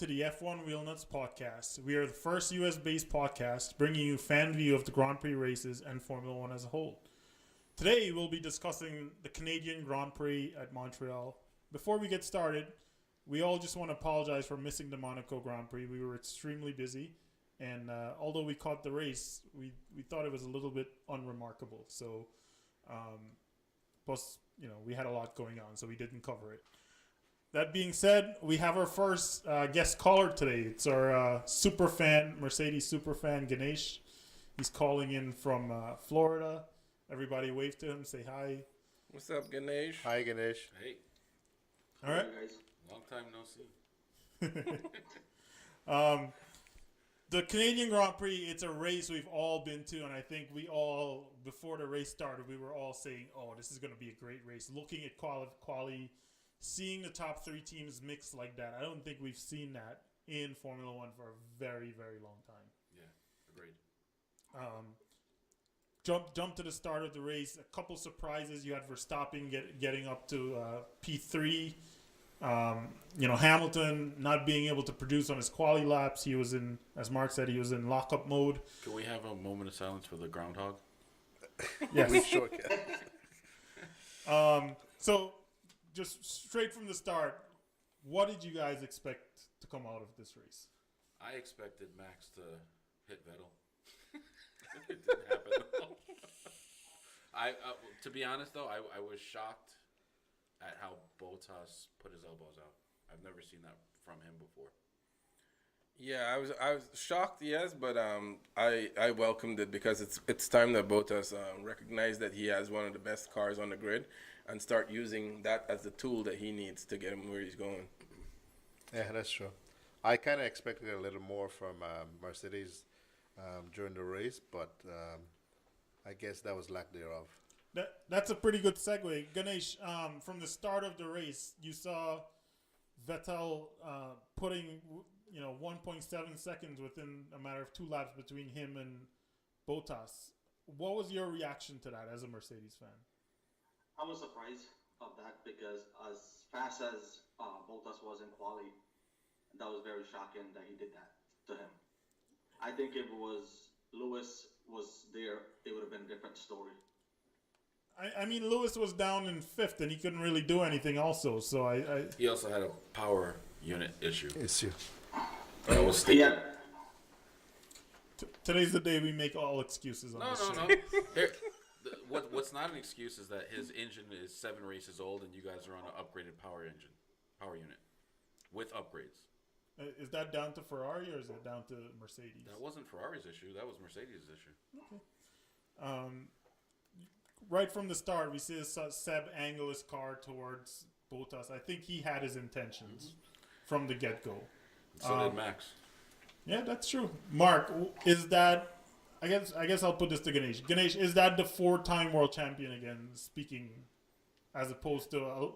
to the F1 Wheel Nuts podcast. We are the first US-based podcast bringing you fan view of the Grand Prix races and Formula One as a whole. Today, we'll be discussing the Canadian Grand Prix at Montreal. Before we get started, we all just want to apologize for missing the Monaco Grand Prix. We were extremely busy, and although we caught the race, we thought it was a little bit unremarkable. So, plus, we had a lot going on, so we didn't cover it. That being said, we have our first guest caller today. It's our Mercedes superfan, Ganesh. He's calling in from Florida. Everybody wave to him, say hi. What's up, Ganesh? Hi, Ganesh. Hey. All right. Hey guys. Long time no see. The Canadian Grand Prix, it's a race we've all been to, and I think we all, before the race started, we were all saying, oh, this is going to be a great race. Looking at quali, seeing the top three teams mix like that, I don't think we've seen that in Formula One for a very, very long time. Yeah, agreed. Jump to the start of the race. A couple surprises. You had Verstappen getting up to P3. Hamilton not being able to produce on his quali laps. He was in, as Mark said, he was in lockup mode. Can we have a moment of silence for the groundhog? Yes. We sure can. So, just straight from the start, what did you guys expect to come out of this race? I expected Max to hit Vettel. It didn't happen. To be honest, though, I was shocked at how Bottas put his elbows out. I've never seen that from him before. Yeah, I was shocked, yes, but I welcomed it because it's time that Bottas recognize that he has one of the best cars on the grid and start using that as the tool that he needs to get him where he's going. Yeah, that's true. I kind of expected a little more from Mercedes during the race, but I guess that was lack thereof. That's a pretty good segue. Ganesh, from the start of the race, you saw Vettel putting 1.7 seconds within a matter of 2 laps between him and Bottas. What was your reaction to that as a Mercedes fan? I was surprised of that because as fast as Bottas was in quali, that was very shocking that he did that to him. I think if Lewis was there, it would have been a different story. I mean, Lewis was down in 5th, and he couldn't really do anything also. So He also had a power unit issue. Issue. That was sticking. Yeah. Today's the day we make all excuses on this show. No. Here, what's not an excuse is that his engine is 7 races old, and you guys are on an upgraded power unit, with upgrades. Is that down to Ferrari or is it down to Mercedes? That wasn't Ferrari's issue. That was Mercedes' issue. Okay. Right from the start, we see Seb angle his car towards Bottas. I think he had his intentions from the get-go. So did Max. Yeah, that's true. Mark, is that... I guess I'll put this to Ganesh. Ganesh, is that the 4-time world champion again, speaking, as opposed to,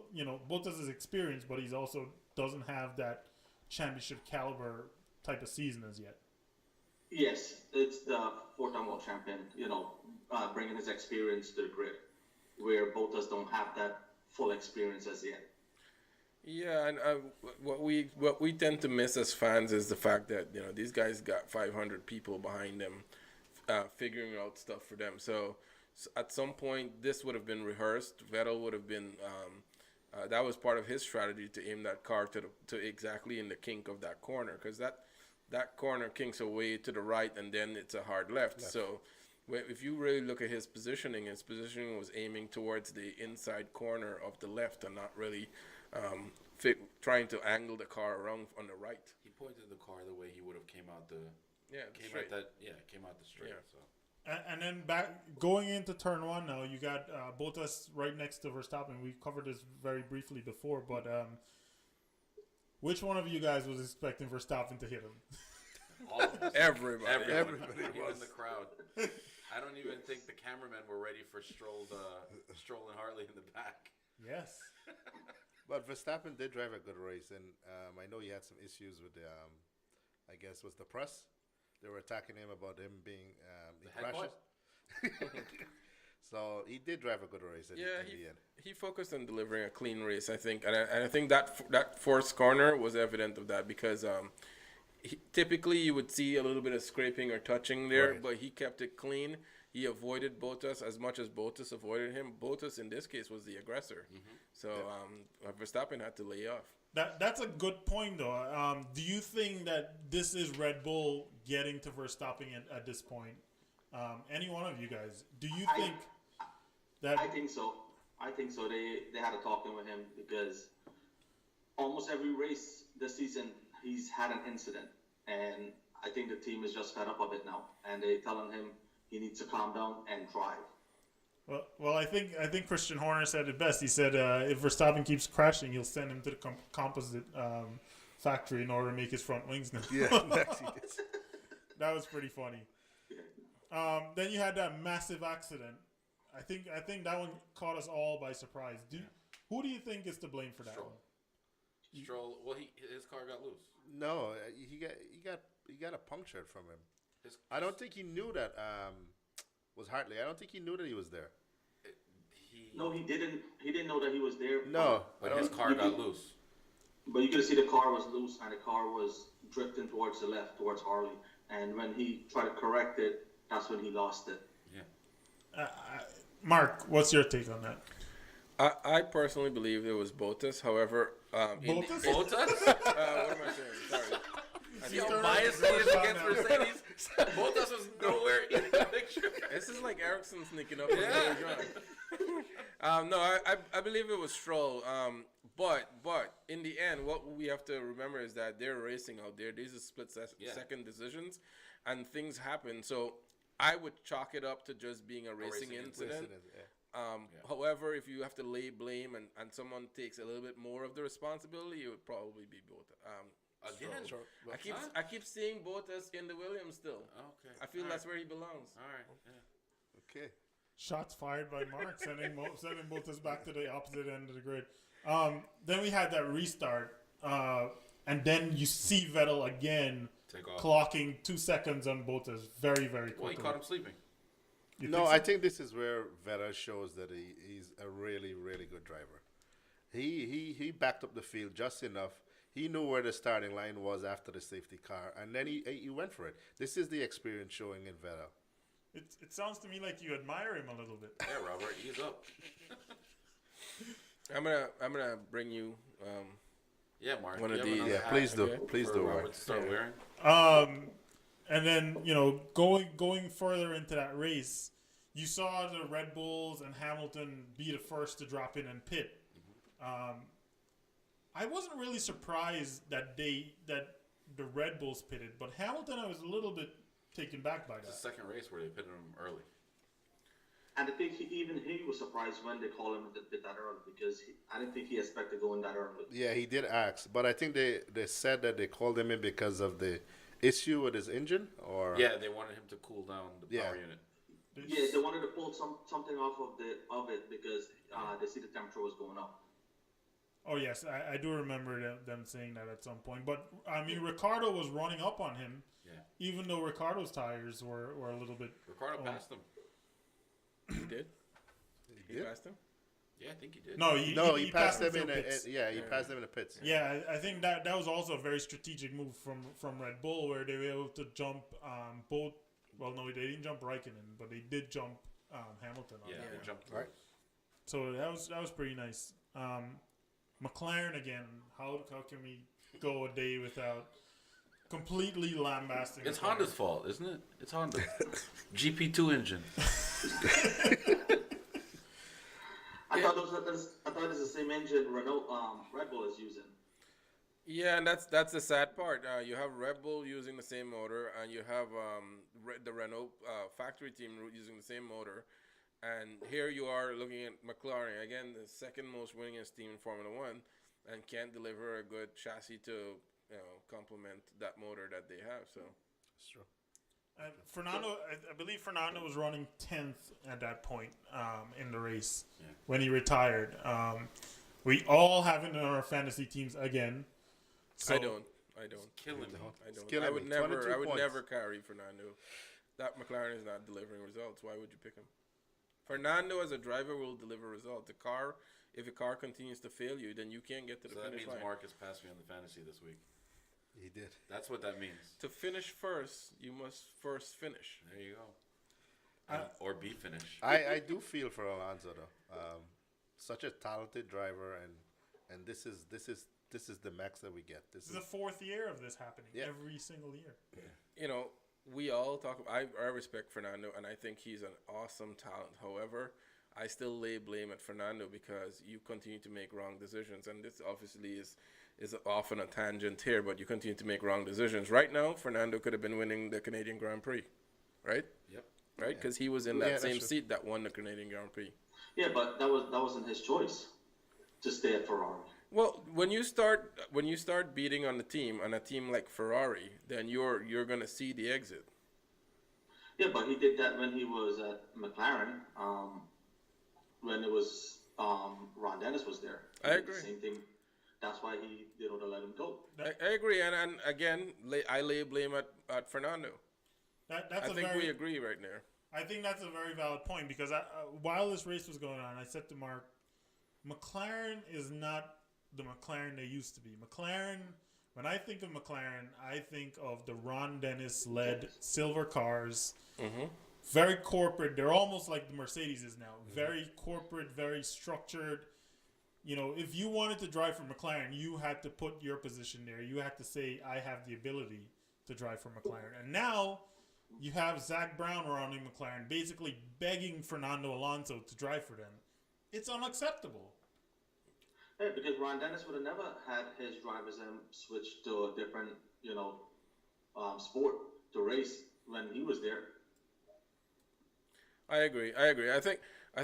Bottas' experience, but he's also doesn't have that championship caliber type of season as yet? Yes, it's the 4-time world champion, bringing his experience to the grid, where Bottas don't have that full experience as yet. Yeah, and what we tend to miss as fans is the fact that these guys got 500 people behind them, figuring out stuff for them. So at some point, this would have been rehearsed. Vettel would have been. That was part of his strategy to aim that car to exactly in the kink of that corner, because that corner kinks away to the right and then it's a hard left. So if you really look at his positioning was aiming towards the inside corner of the left and not really trying to angle the car around on the right. He pointed the car the way he would have came out the straight. Came out the straight. Yeah. So. And then going into turn 1 now, you got Bottas right next to Verstappen. We covered this very briefly before, but which one of you guys was expecting Verstappen to hit him? All of us. Everybody Even was. the crowd. I don't even think the cameramen were ready for Stroll and Harley in the back. Yes. But Verstappen did drive a good race, and I know he had some issues with the, I guess, was the press. They were attacking him about him being The head crashes. So he did drive a good race in the end. He focused on delivering a clean race, I think, and I think that fourth corner was evident of that because typically you would see a little bit of scraping or touching there, Right. but he kept it clean. He avoided Bottas as much as Bottas avoided him. Bottas in this case was the aggressor, so Verstappen had to lay off. That's a good point, though. Do you think that this is Red Bull getting to Verstappen at this point? Any one of you guys? Do you think that? I think so. They had a talking with him because almost every race this season he's had an incident, and I think the team is just fed up of it now, and they're telling him he needs to calm down and drive. Well, I think Christian Horner said it best. He said if Verstappen keeps crashing, he'll send him to the composite factory in order to make his front wings now. Yeah, That was pretty funny. Then you had that massive accident. I think that one caught us all by surprise. Who do you think is to blame for that Stroll. one? Stroll. Well, his car got loose. No, he got a punctured from him. I don't think he knew that was Hartley. I don't think he knew that he was there. No, he didn't. He didn't know that he was there. No, But his car got loose. But you could see the car was loose and the car was drifting towards the left, towards Harley. And when he tried to correct it, that's when he lost it. Yeah. Mark, what's your take on that? I personally believe it was Bottas. However, Bottas? what am I saying? Sorry. See how biased he is against Mercedes? Bottas was nowhere in the picture. This is like Ericsson sneaking up on the drive. No, I believe it was Stroll. But in the end, what we have to remember is that they're racing out there. These are second decisions, and things happen. So I would chalk it up to just being a racing incident. However, if you have to lay blame and someone takes a little bit more of the responsibility, it would probably be Bottas. Again, I keep seeing Bottas in the Williams still. Okay. I feel that's where he belongs. All right. Yeah. Okay. Shots fired by Mark, sending Bottas back to the opposite end of the grid. Then we had that restart, and then you see Vettel again Take off. clocking 2 seconds on Bottas very, very quickly. Well, he caught him sleeping. I think this is where Vettel shows that he's a really, really good driver. He backed up the field just enough. He knew where the starting line was after the safety car, and then he went for it. This is the experience showing in Vettel. It sounds to me like you admire him a little bit. Yeah, Robert, ease up. I'm gonna bring you Yeah, Mark. one you of have these. another Yeah, hat please do. okay. Please for do. Robert Right. to start wearing. And then going further into that race, you saw the Red Bulls and Hamilton be the first to drop in and pit. I wasn't really surprised that the Red Bulls pitted, but Hamilton, I was a little bit taken back by It's the that. second race where they pitted him early. And I think he was surprised when they called him to pit that early because I didn't think he expected going that early. Yeah, he did ask, but I think they said that they called him in because of the issue with his engine, or Yeah, they wanted him to cool down the power unit. Yeah, they wanted to pull something off of it because they see the temperature was going up. Oh yes, I do remember them saying that at some point. But I mean, Ricardo was running up on him, even though Ricardo's tires were a little bit. Ricardo passed him. He did. He passed him. Yeah, I think he did. No, he passed them in. pits. He passed them in the pits. Yeah, I think that was also a very strategic move from Red Bull, where they were able to jump both. Well, no, they didn't jump Raikkonen, but they did jump Hamilton on Yeah, that. they jumped. Right. So that was pretty nice. McLaren again. How can we go a day without completely lambasting? It's McLaren? Honda's fault, isn't it? It's Honda. GP2 engine. I thought it was the same engine Red Bull is using. Yeah, and that's the sad part. You have Red Bull using the same motor, and you have the Renault factory team using the same motor. And here you are looking at McLaren, again, the second most winningest team in Formula One, and can't deliver a good chassis to complement that motor that they have. So That's true. Fernando, I believe Fernando was running 10th at that point in the race when he retired. We all have it in our fantasy teams again. So I don't. Killing me. I don't. killing I would me. never. 22 I would points. never carry Fernando. That McLaren is not delivering results. Why would you pick him? Fernando as a driver will deliver results. If a car continues to fail you, then you can't get to the So that finish means line. Marcus passed me on the fantasy this week. He did. That's what that means. To finish first, you must first finish. There you go. Or be finished. I do feel for Alonso though. Such a talented driver, and this is the max that we get. This This is the fourth year of this happening. Yeah. Every single year. You know, we all talk. I respect Fernando, and I think he's an awesome talent. However, I still lay blame at Fernando because you continue to make wrong decisions, and this obviously is often a tangent here, but you continue to make wrong decisions. Right now, Fernando could have been winning the Canadian Grand Prix, right? Yep. Right, because he was in Yeah, that that's same true. seat that won the Canadian Grand Prix. Yeah, but that wasn't his choice to stay at Ferrari. Well, when you start beating on a team like Ferrari, then you're gonna see the exit. Yeah, but he did that when he was at McLaren. When it was Ron Dennis was there. He I did the agree. Same thing. That's why he let him go. I agree, and again, I lay blame at Fernando. That's I a think very, we agree right there. I think that's a very valid point because while this race was going on, I said to Mark, McLaren is not the McLaren they used to be. McLaren, when I think of McLaren, I think of the Ron Dennis-led silver cars. Mm-hmm. Very corporate. They're almost like the Mercedes is now. Very corporate, very structured. You know, if you wanted to drive for McLaren, you had to put your position there. You had to say, I have the ability to drive for McLaren. And now you have Zach Brown around in McLaren basically begging Fernando Alonso to drive for them. It's unacceptable. Yeah, because Ron Dennis would have never had his drivers switch to a different, sport to race when he was there. I agree. I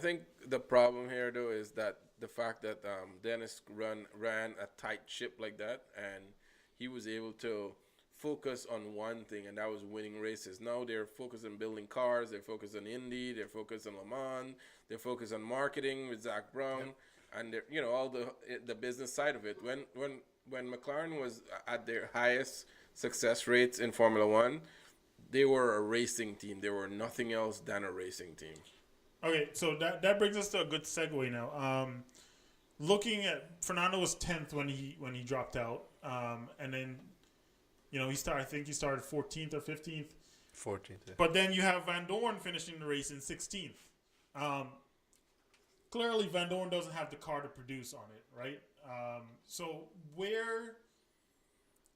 think the problem here though is that the fact that Dennis ran a tight ship like that, and he was able to focus on one thing, and that was winning races. Now they're focused on building cars. They're focused on Indy. They're focused on Le Mans. They're focused on marketing with Zach Brown, and they're, all the business side of it. When McLaren was at their highest success rates in Formula One, they were a racing team. They were nothing else than a racing team. Okay, so that brings us to a good segue now. Looking at Fernando was 10th when he dropped out, and then I think he started 14th or 15th. 14th. Yeah. But then you have Van Doorn finishing the race in 16th. Clearly, Van Doorn doesn't have the car to produce on it, right? So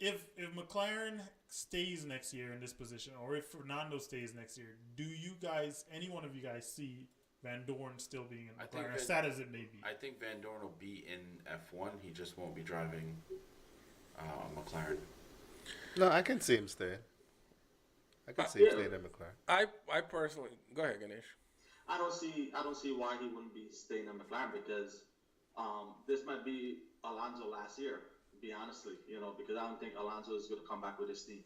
if McLaren stays next year in this position, or if Fernando stays next year, do you guys, any one of you guys, see Van Doorn still being in McLaren, as sad as it may be? I think Van Doorn will be in F1. He just won't be driving McLaren. No, I can see him staying. I can see him staying in McLaren. I personally go ahead, Ganesh. I don't see why he wouldn't be staying in McLaren because this might be Alonso last year. To be honestly, because I don't think Alonso is going to come back with his team.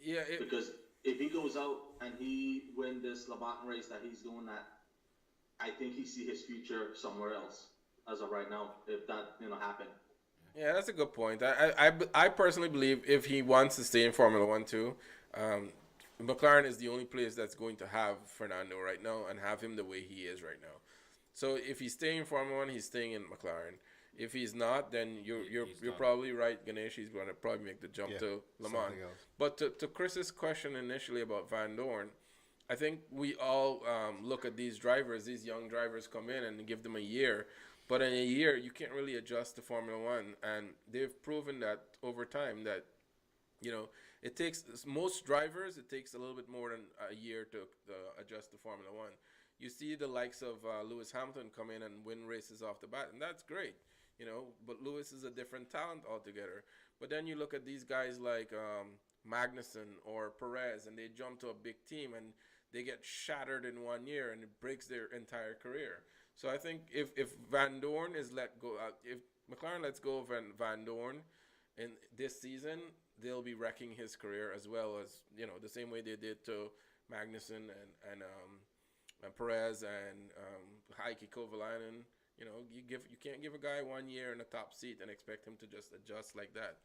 Yeah, because if he goes out and he win this Le Mans race that he's doing, that I think he see his future somewhere else as of right now. If that happen. Yeah, that's a good point. I personally believe if he wants to stay in Formula One too, McLaren is the only place that's going to have Fernando right now and have him the way he is right now. So if he's staying in Formula One, he's staying in McLaren. If he's not, then you're probably right, Ganesh. He's going to probably make the jump to Le Mans. But to Chris's question initially about Van Doorn, I think we all look at these drivers, these young drivers come in and give them a year. But in a year, you can't really adjust to Formula One. And they've proven that over time that, it takes most drivers, it takes a little bit more than a year to adjust to Formula One. You see the likes of Lewis Hamilton come in and win races off the bat, and that's great. But Lewis is a different talent altogether. But then you look at these guys like Magnussen or Perez, and they jump to a big team, and they get shattered in 1 year, and it breaks their entire career. So I think if Van Doorn is let go, if McLaren lets go of Van Doorn in this season, they'll be wrecking his career as well as, the same way they did to Magnussen and Perez and Heikki Kovalainen. You can't give a guy 1 year in a top seat and expect him to just adjust like that.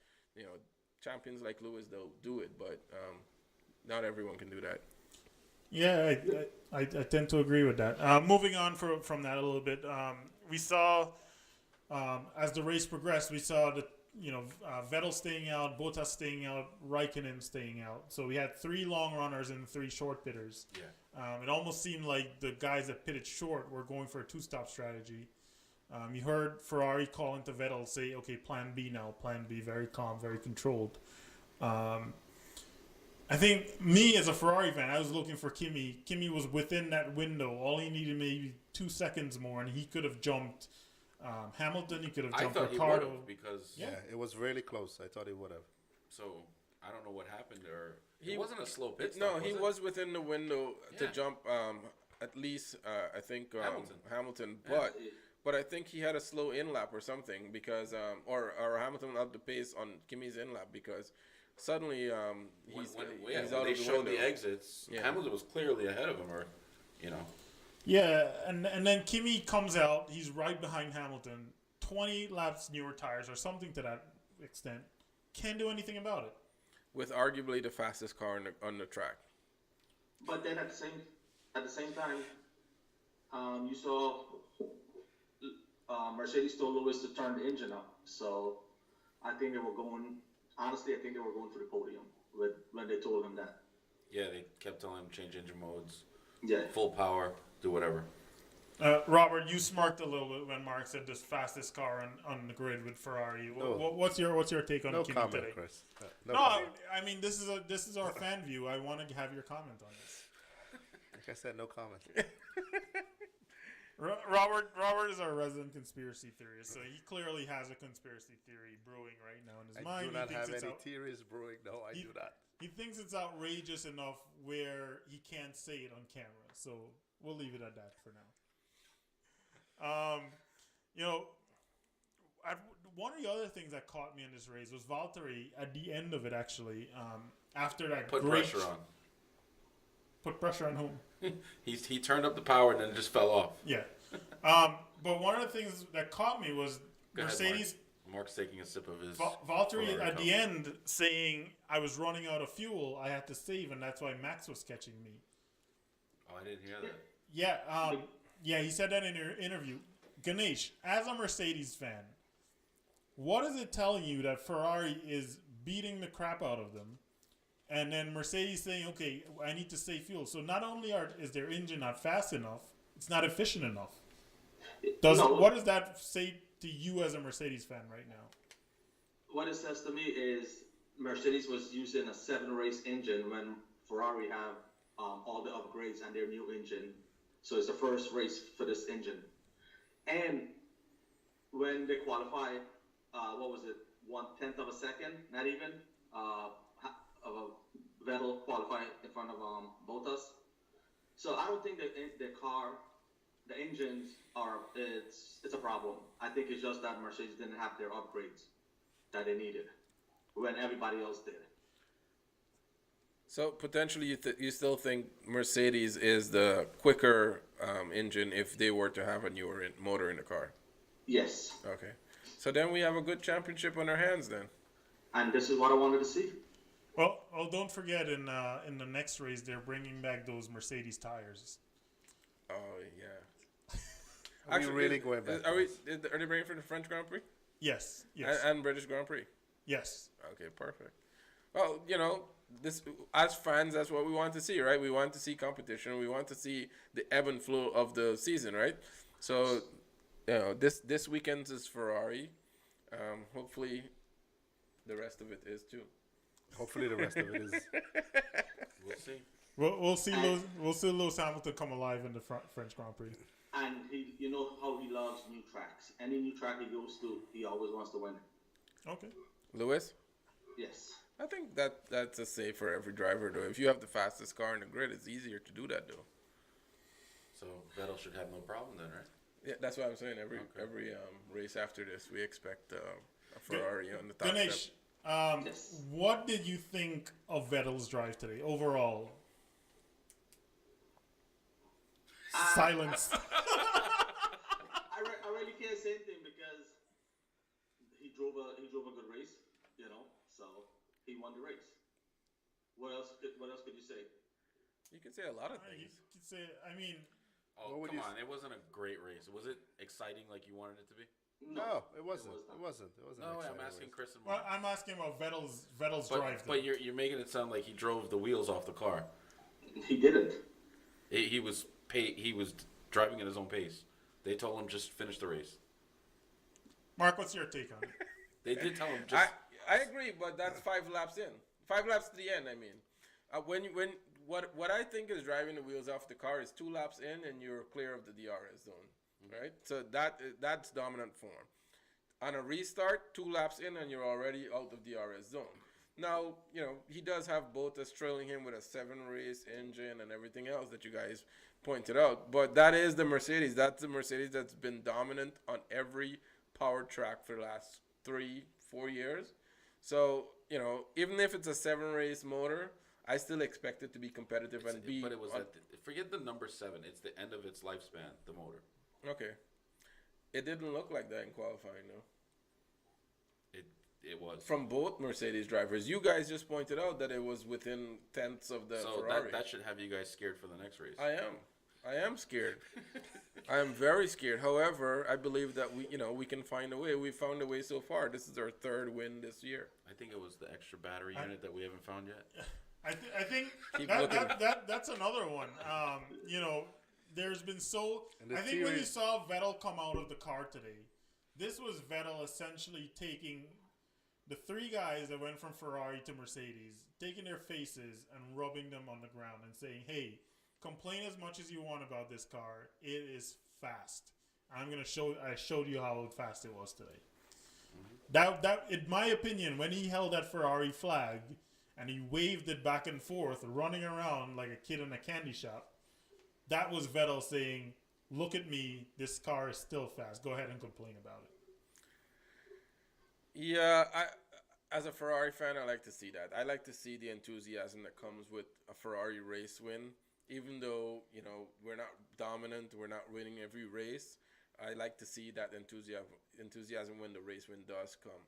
Champions like Lewis, they'll do it, but not everyone can do that. Yeah, I tend to agree with that. Moving on from that a little bit, we saw as the race progressed, we saw that Vettel staying out, Bottas staying out, Raikkonen staying out. So we had 3 long runners and 3 short pitters. Yeah. It almost seemed like the guys that pitted short were going for a 2-stop strategy. You heard Ferrari calling to Vettel say, "Okay, Plan B now. Plan B, very calm, very controlled." I think me as a Ferrari fan, I was looking for Kimi. Kimi was within that window. All he needed maybe 2 seconds more, and he could have jumped Hamilton. He could have I jumped thought he Ricardo. would have because Yeah, it was really close. I thought he would have. so I don't know what happened there. He It wasn't a slow pit No, stop, he it? was within the window to Yeah. jump. At least I think Hamilton, Yeah. but I think he had a slow in lap or something because or Hamilton up the pace on Kimi's in lap because suddenly he's when he's they out of the showed window. the exits, Yeah. Hamilton was clearly ahead of him, or Yeah, and then Kimi comes out. He's right behind Hamilton. 20 laps newer tires or something to that extent. Can't do anything about it. with arguably the fastest car on the track. But then at the same time, you saw Mercedes told Lewis to turn the engine up. So I think they were going. Honestly, I think they were going for the podium when they told him that. yeah, they kept telling him change engine modes, Yeah. full power, do whatever. Robert, you smirked a little bit when Mark said this fastest car on the grid with Ferrari. No. What's your take on No Kimi comment, today? Chris. No, comment. I mean this is our fan view. I want to have your comment on this. Like I said, no comment. Robert is our resident conspiracy theorist, so he clearly has a conspiracy theory brewing right now in his I mind. do not he thinks have it's any theories brewing. No, I do not. He thinks it's outrageous enough where he can't say it on camera. So we'll leave it at that for now. One of the other things that caught me in this race was Valtteri at the end of it. Actually, after that Put great pressure on. put pressure on whom? He turned up the power and then it just fell off. Yeah. But one of the things that caught me was Go ahead, Mercedes. Mark's taking a sip of his. Valtteri Ferrari at cup. the end saying, "I was running out of fuel. I had to save, and that's why Max was catching me." Oh, I didn't hear that. Yeah, he said that in your interview. Ganesh, as a Mercedes fan, what is it telling you that Ferrari is beating the crap out of them, and then Mercedes saying, "Okay, I need to save fuel." So not only is their engine not fast enough, it's not efficient enough. What does that say to you as a Mercedes fan right now? What it says to me is Mercedes was using a 7-race engine when Ferrari have all the upgrades and their new engine. So it's the first race for this engine. And when they qualified, what was it, 1/10 of a second, not even, Vettel qualified in front of Bottas. So I don't think that the engines it's a problem. I think it's just that Mercedes didn't have their upgrades that they needed when everybody else did. So potentially, you still think Mercedes is the quicker engine if they were to have a newer motor in the car? Yes. Okay. So then we have a good championship on our hands then. And this is what I wanted to see. Well, don't forget in the next race they're bringing back those Mercedes tires. Oh yeah. Are we really going back? Are they bringing for the French Grand Prix? Yes. And British Grand Prix? Yes. Okay, perfect. Well, this as fans, that's what we want to see, right? We want to see competition. We want to see the ebb and flow of the season, right? So, this weekend is Ferrari. Hopefully, the rest of it is too. Hopefully, the rest of it is. We'll see. We'll see Lewis Hamilton come alive in the French Grand Prix. And you know how he loves new tracks. Any new track he goes to, he always wants to win. Okay. Lewis? Yes. I think that's a say for every driver, though. If you have the fastest car in the grid, it's easier to do that, though. So Vettel should have no problem then, right? Yeah, that's what I'm saying. Every race after this, we expect a Ferrari on the top Ganesh, step. Yes. what did you think of Vettel's drive today overall? Silence. I really can't say anything because he drove a good race, so he won the race. What else could you say? can say a lot of You things. could say, I mean, Oh, come on. It wasn't a great race. Was it exciting like you wanted it to be? No, it wasn't. was not. It wasn't. It wasn't. No, an I'm exciting asking race. Chris and well, Mark. I'm asking about Vettel's But, drive. but you're making it sound like he drove the wheels off the car. He didn't. He was driving at his own pace. They told him just finish the race. Mark, what's your take on it? They did tell him just. I agree, but that's 5 laps in. 5 laps to the end. I mean, what I think is driving the wheels off the car is 2 laps in and you're clear of the DRS zone, right? So that's dominant form. On a restart, 2 laps in and you're already out of the DRS zone. Now, he does have Bottas trailing him with a 7-race engine and everything else that you guys pointed out. But that is the Mercedes. That's the Mercedes that's been dominant on every power track for the last 3-4 years. So, even if it's a 7-race motor, I still expect it to be competitive and be. But it was forget the number 7. It's the end of its lifespan, the motor. Okay. It didn't look like that in qualifying, though. It was. From both Mercedes drivers. You guys just pointed out that it was within tenths of the Ferrari. That should have you guys scared for the next race. I am scared. I am very scared. However, I believe that we can find a way. We found a way so far. This is our 3rd win this year. I think it was the extra battery unit that we haven't found yet. I think Keep that's another one. There's been I think when you saw Vettel come out of the car today, this was Vettel essentially taking the 3 guys that went from Ferrari to Mercedes, taking their faces and rubbing them on the ground and saying, "Hey, complain as much as you want about this car. It is fast. I showed you how fast it was today." That in my opinion, when he held that Ferrari flag and he waved it back and forth, running around like a kid in a candy shop, that was Vettel saying, "Look at me. This car is still fast. Go ahead and complain about it." Yeah, as a Ferrari fan, I like to see that. I like to see the enthusiasm that comes with a Ferrari race win. Even though, we're not dominant, we're not winning every race, I like to see that enthusiasm when the race win does come.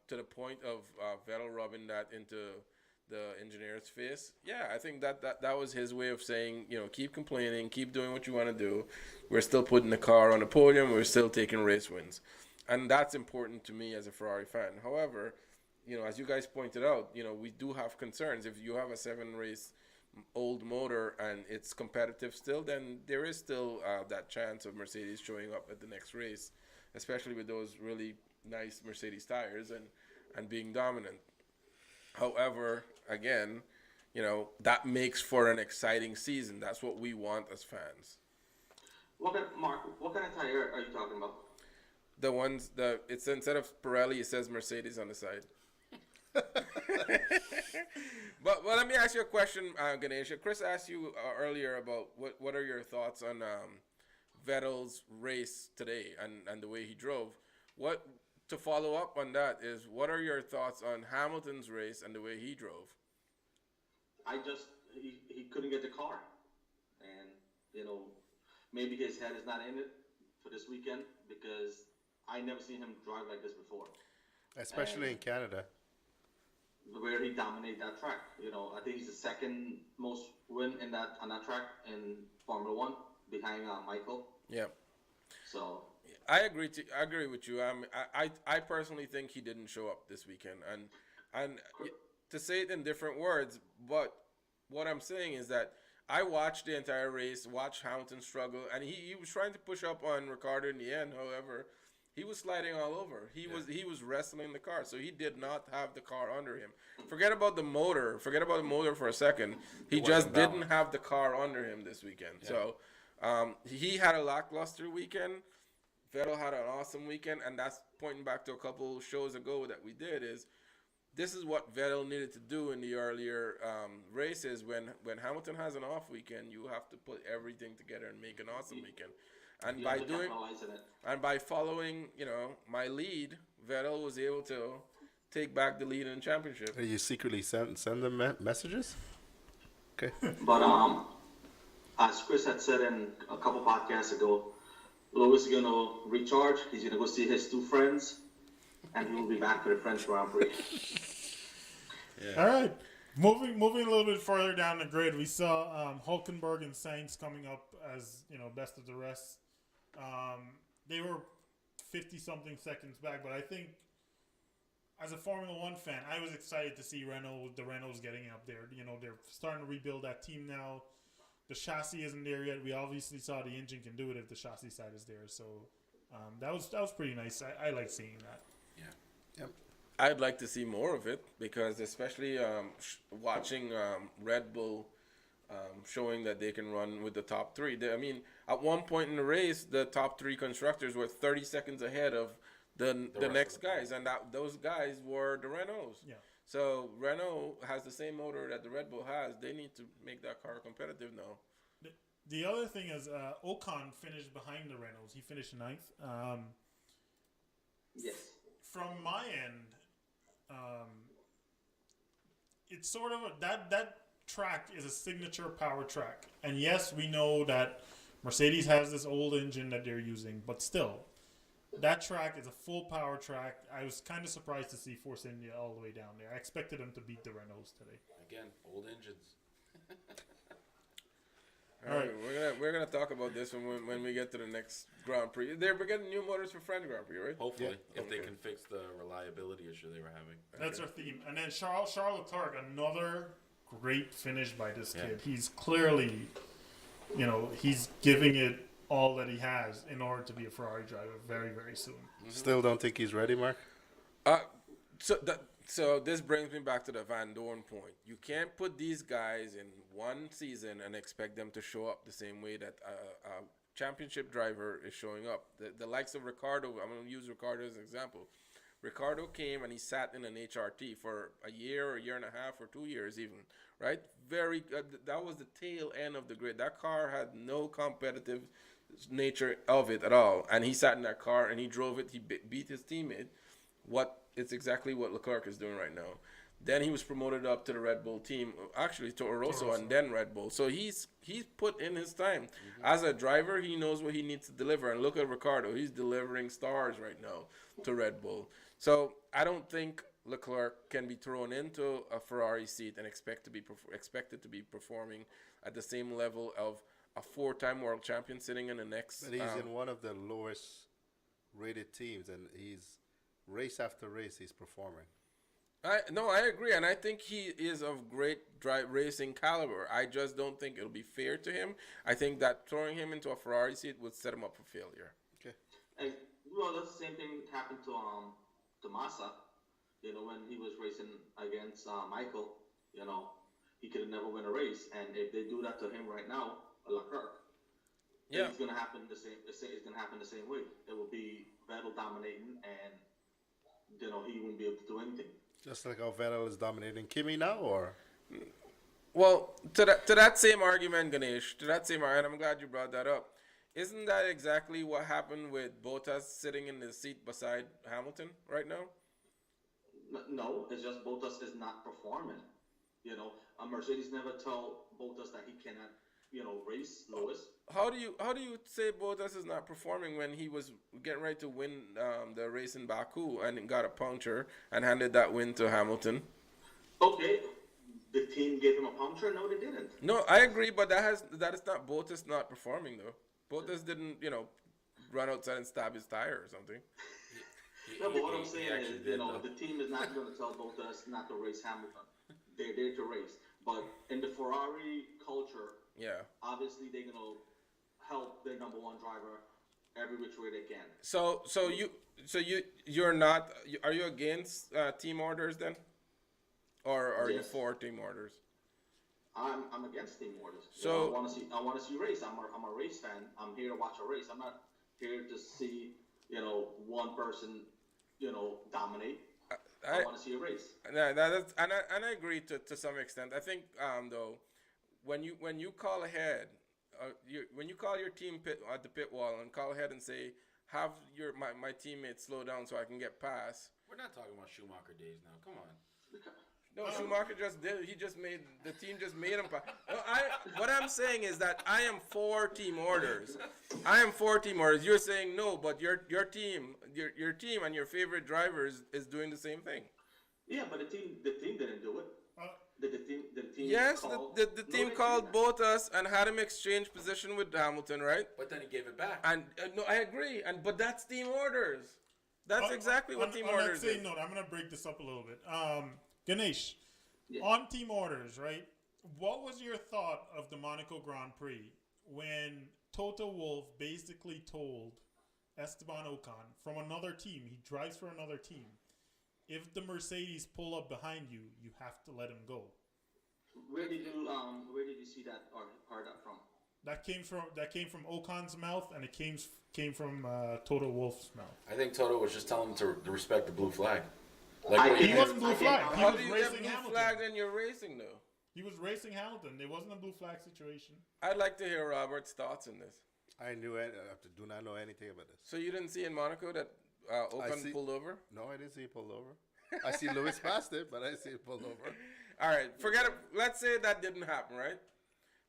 To the point of Vettel rubbing that into the engineer's face, yeah, I think that was his way of saying, keep complaining, keep doing what you want to do. We're still putting the car on the podium, we're still taking race wins. And that's important to me as a Ferrari fan. However, as you guys pointed out, we do have concerns. If you have a 7-race old motor and it's competitive still, then there is still that chance of Mercedes showing up at the next race, especially with those really nice Mercedes tires and being dominant. However, again, that makes for an exciting season. That's what we want as fans. What kind of tire are you talking about? The ones it's instead of Pirelli, it says Mercedes on the side. But let me ask you a question, Ganesha. Chris asked you earlier about what are your thoughts on Vettel's race today and the way he drove. To follow up on that is, what are your thoughts on Hamilton's race and the way he drove? He couldn't get the car, and maybe his head is not in it for this weekend, because I never seen him drive like this before. Especially in Canada, where he dominated that track. I think he's the 2nd most win on that track in Formula One, behind Michael. Yeah. So I agree with you. I personally think he didn't show up this weekend, and to say it in different words, but what I'm saying is that I watched the entire race, watched Hamilton struggle, and he was trying to push up on Ricciardo in the end. However, he was sliding all over. He was wrestling the car, so he did not have the car under him. Forget about the motor for a second. He just didn't have the car under him this weekend. Yeah. So he had a lackluster weekend. Vettel had an awesome weekend, and that's pointing back to a couple shows ago that we did. This is what Vettel needed to do in the earlier races. When Hamilton has an off weekend, you have to put everything together and make an awesome weekend. And by following, my lead, Vettel was able to take back the lead in the championship. You secretly send them messages? Okay. But as Chris had said in a couple podcasts ago, Lewis is gonna recharge. He's gonna go see his 2 friends, and he will be back for the French Grand Prix. Yeah. All right. Moving a little bit further down the grid, we saw Hulkenberg and Sainz coming up as best of the rest. They were 50 something seconds back, but I think as a Formula One fan, I was excited to see the Renaults getting up there. They're starting to rebuild that team now. The chassis isn't there yet. We obviously saw the engine can do it if the chassis side is there. So that was pretty nice. I like seeing that. Yeah. Yep. I'd like to see more of it because especially watching Red Bull showing that they can run with the top three. At one point in the race, the top three constructors were 30 seconds ahead of the next guys, and those guys were the Renaults. Yeah. So Renault has the same motor that the Red Bull has. They need to make that car competitive now. The other thing is Ocon finished behind the Renaults. He finished ninth. Yes. From my end, it's sort of that track is a signature power track, and yes, we know that Mercedes has this old engine that they're using, but still, that track is a full power track. I was kind of surprised to see Force India all the way down there. I expected them to beat the Renaults today. Again, old engines. All right, we're gonna talk about this when we get to the next Grand Prix. We're getting new motors for French Grand Prix, right? Hopefully, if they Okay. can fix the reliability issue they were having. That's our theme. And then Charles Leclerc, another great finish by this Yeah. kid. He's clearly, he's giving it all that he has in order to be a Ferrari driver very, very soon. Still don't think he's ready, Mark? So this brings me back to the Van Doorn point. You can't put these guys in one season and expect them to show up the same way that a championship driver is showing up. The likes of Ricardo, I'm going to use Ricardo as an example. Ricardo came and he sat in an HRT for a year and a half, or 2 years even, right? That was the tail end of the grid. That car had no competitive nature of it at all. And he sat in that car and he drove it. He beat his teammate. It's exactly what Leclerc is doing right now. Then he was promoted up to the Red Bull team, actually to Rosso and then Red Bull. So he's put in his time. As a driver, he knows what he needs to deliver. And look at Ricardo. He's delivering stars right now to Red Bull. So I don't think Leclerc can be thrown into a Ferrari seat and expected to be performing at the same level of a 4-time world champion sitting in the next. But he's in one of the lowest rated teams, and he's race after race he's performing. I agree, and I think he is of great racing caliber. I just don't think it'll be fair to him. I think that throwing him into a Ferrari seat would set him up for failure. Okay. Well, that's the same thing happened to Massa. When he was racing against Michael, he could never win a race. And if they do that to him right now, Leclerc, it's gonna happen the same. It's gonna happen the same way. It will be Vettel dominating, and he won't be able to do anything. Just like how Vettel is dominating Kimi now, or? Well, to that same argument, Ganesh, and I'm glad you brought that up. Isn't that exactly what happened with Bottas sitting in the seat beside Hamilton right now? No, it's just Bottas is not performing. Mercedes never tell Bottas that he cannot, race Lewis. How do you say Bottas is not performing when he was getting ready to win the race in Baku and got a puncture and handed that win to Hamilton? Okay, the team gave him a puncture. No, they didn't. No, I agree, but that is not Bottas not performing though. Bottas didn't, run outside and stab his tire or something. No, but what I'm saying is, the team is not going to tell Bottas not to race Hamilton. They're there to race. But in the Ferrari culture, obviously they're going to help their number one driver every which way they can. So you're not, are you against team orders then? Or are you for team orders? I'm against team orders. So I want to see race. I'm a race fan. I'm here to watch a race. I'm not here to see one person dominate. I want to see a race. And I agree to some extent. I think though, when you call ahead, when you call your team at the pit wall and call ahead and say, have my teammates slow down so I can get past. We're not talking about Schumacher days now. Come on. No, Schumacher just did. The team just made him. What I'm saying is that I am for team orders. You're saying no, but your team and your favorite driver is doing the same thing. Yeah, but the team didn't do it. Did the team Yes, call? the No, team they called didn't. Bottas and had him exchange position with Hamilton, right? But then he gave it back. And no, I agree. But that's team orders. That's exactly what team on orders that same is. note, I'm gonna break this up a little bit. Ganesh, Yeah. on team orders, right? What was your thought of the Monaco Grand Prix when Toto Wolff basically told Esteban Ocon from another team, he drives for another team, if the Mercedes pull up behind you, you have to let him go. Where did you see that or heard that from? That came from Ocon's mouth, and it came from Toto Wolff's mouth. I think Toto was just telling him to respect the blue flag. He wasn't blue flag. He How was do you get racing blue Hamilton. flag when you're racing, though? He was racing Hamilton. It wasn't a blue flag situation. I'd like to hear Robert's thoughts on this. I do not know anything about this. So you didn't see in Monaco that Ocon pulled over? No, I didn't see it pulled over. I see Lewis passed it, but I see it pulled over. All right, forget it. Let's say that didn't happen, right?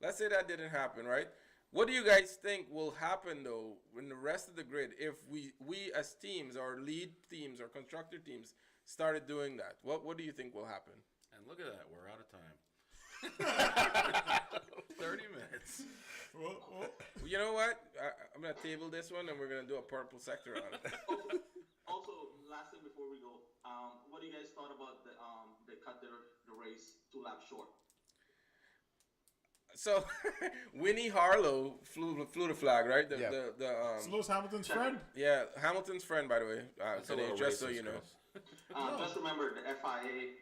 Let's say that didn't happen, right? What do you guys think will happen, though, in the rest of the grid if we as teams, or lead teams, or constructor teams, started doing that? What do you think will happen? And look at that, we're out of time. 30 minutes. Well, You know what? I'm going to table this one, and we're going to do a purple sector on it. Also, last thing before we go, what do you guys thought about they cut the race 2 laps short? So, Winnie Harlow flew the flag, right? Yeah. it's Lewis Hamilton's friend. Yeah, Hamilton's friend, by the way. That's a little Just so racist, you know. Chris. Just remember the FIA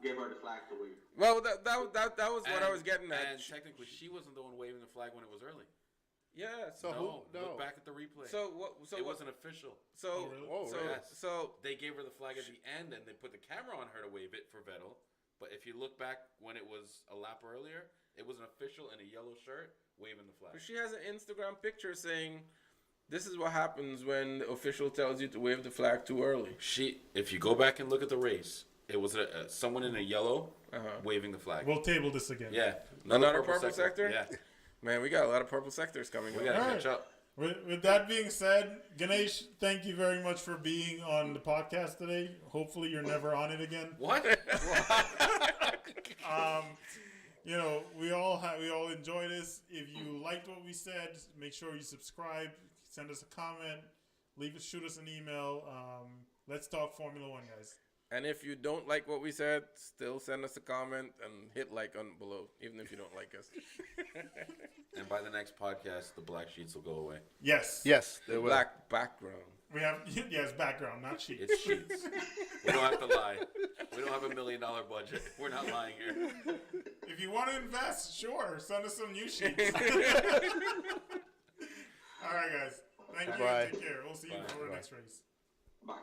gave her the flag to wave. Well, that was what I was getting at. And technically, she wasn't the one waving the flag when it was early. Yeah. So No, who? No. look back at the replay. So what? So it what, wasn't official. So really? Oh, so really? Yes. so They gave her the flag at the end, and they put the camera on her to wave it for Vettel. But if you look back when it was a lap earlier, it was an official in a yellow shirt waving the flag. But she has an Instagram picture saying, "This is what happens when the official tells you to wave the flag too early." If you go back and look at the race, it was someone in a yellow waving the flag. We'll table this again. Yeah, Another purple sector? Yeah, Man, we got a lot of purple sectors coming. we up. gotta All catch right. up. With that being said, Ganesh, thank you very much for being on the podcast today. Hopefully, you're never on it again. What? We all enjoy this. If you liked what we said, make sure you subscribe, send us a comment, shoot us an email. Let's talk Formula One, guys. And if you don't like what we said, still send us a comment and hit like on below, even if you don't like us. And by the next podcast, the black sheets will go away. Yes. Yes, they will. Black background. We have background, not sheets. It's sheets. We don't have to lie. We don't have $1 million budget. We're not lying here. If you want to invest, sure, send us some new sheets. All right, guys. Thank you. Bye. Take care. We'll see you Bye. before the Bye. next race. Bye.